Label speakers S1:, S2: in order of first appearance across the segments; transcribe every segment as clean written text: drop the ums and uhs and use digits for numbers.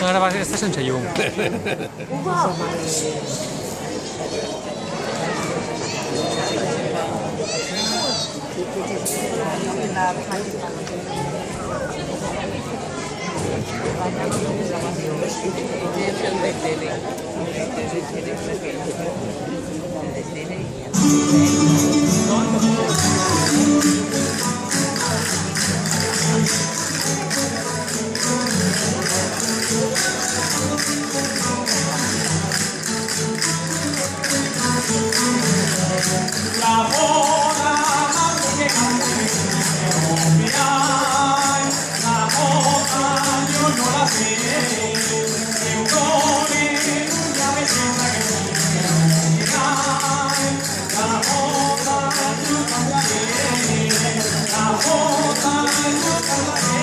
S1: Ara va estar sense llum.
S2: La boda que la boda yo no la sé, ya me sienta que la boda yo cantaré, la boda yo cantaré,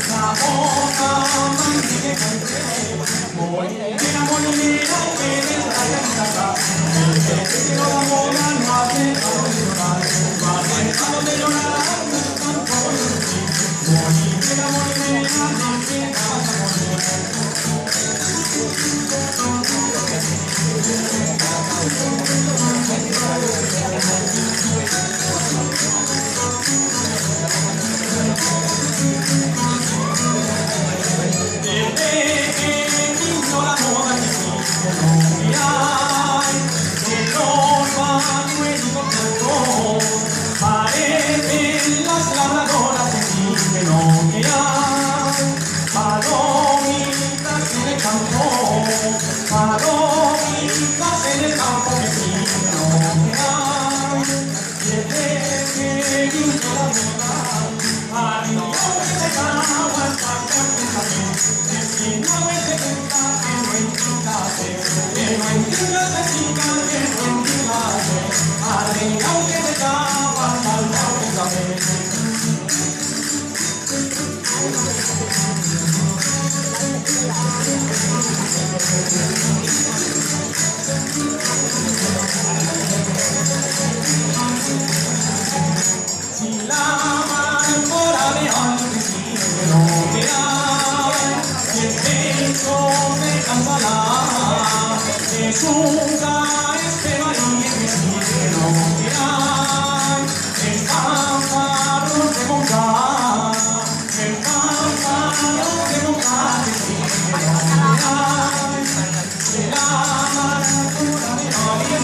S2: la boda que canté, voy a morir que no la boda no hace llorar, no hace de llorar, moriré, parecen las labradoras que dicen no que hay palomitas en el campo, palomitas en el campo que dicen no que hay, y el que vino la boda, al niño que se cava al campo también, es que no es de cuenta que no entiendase, que no entiendase, chica, que no entiendase, al niño que se cava al campo también. Si la mámpora de antes no me hay, si el pecho me cansará, Jesús este valle que no me hay, el pájaro de montar, el pájaro de montar que no me hay, será mámpora de antes,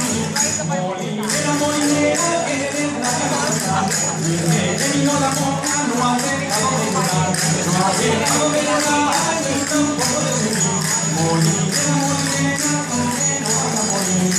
S2: molinera, molinera que vendrá de pasar. Vino la boca, no hace de llorar, no hace de llorar, ni tampoco de seguir. Molinera, molinera, porque no vas a morir.